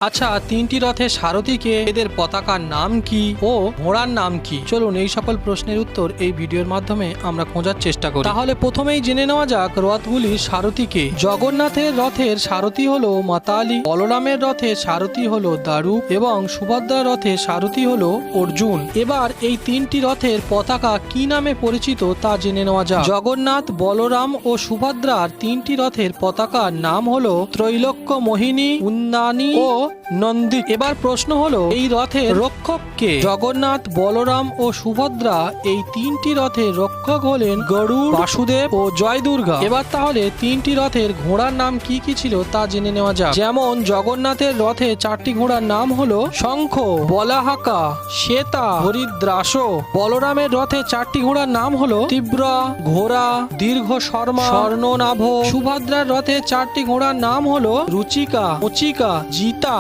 আচ্ছা, তিনটি রথের সারথীকে, এদের পতাকার নাম কি ও ঘোড়ার নাম কি? চলুন এই সকল প্রশ্নের উত্তর এই ভিডিওর মাধ্যমে আমরা খোঁজার চেষ্টা করি। তাহলে প্রথমেই জেনে নেওয়া যাক রথগুলির সারথীকে। জগন্নাথের রথের সারথী হলো মাতালি, বলরামের রথের সারথী হলো দারু এবং সুভদ্রার রথের সারথী হলো অর্জুন। এবার এই তিনটি রথের পতাকা কি নামে পরিচিত তা জেনে নেওয়া যাক। জগন্নাথ, বলরাম ও সুভদ্রার তিনটি রথের পতাকার নাম হলো ত্রৈলোক্য মোহিনী, উন্নানী ও নন্দী। এবার প্রশ্ন হলো এই রথের রক্ষক কে? জগন্নাথ, বলরাম ও সুভদ্রা এই তিনটি রথের রক্ষক হলেন গরুড়, বাসুদেব ও জয় দুর্গা। এবার তাহলে তিনটি রথের ঘোড়ার নাম কি কি ছিল তা জেনে নেওয়া যাক। যেমন জগন্নাথের রথে চারটি ঘোড়ার নাম হলো শঙ্খ, বলাহাকা, শ্বেতা, হরিদ্রাস। বলরামের রথে চারটি ঘোড়ার নাম হলো তীব্রা, ঘোড়া, দীর্ঘ শর্মা, স্বর্ণনাভ। সুভদ্রার রথে চারটি ঘোড়ার নাম হলো রুচিকা, মচিকা, জিতা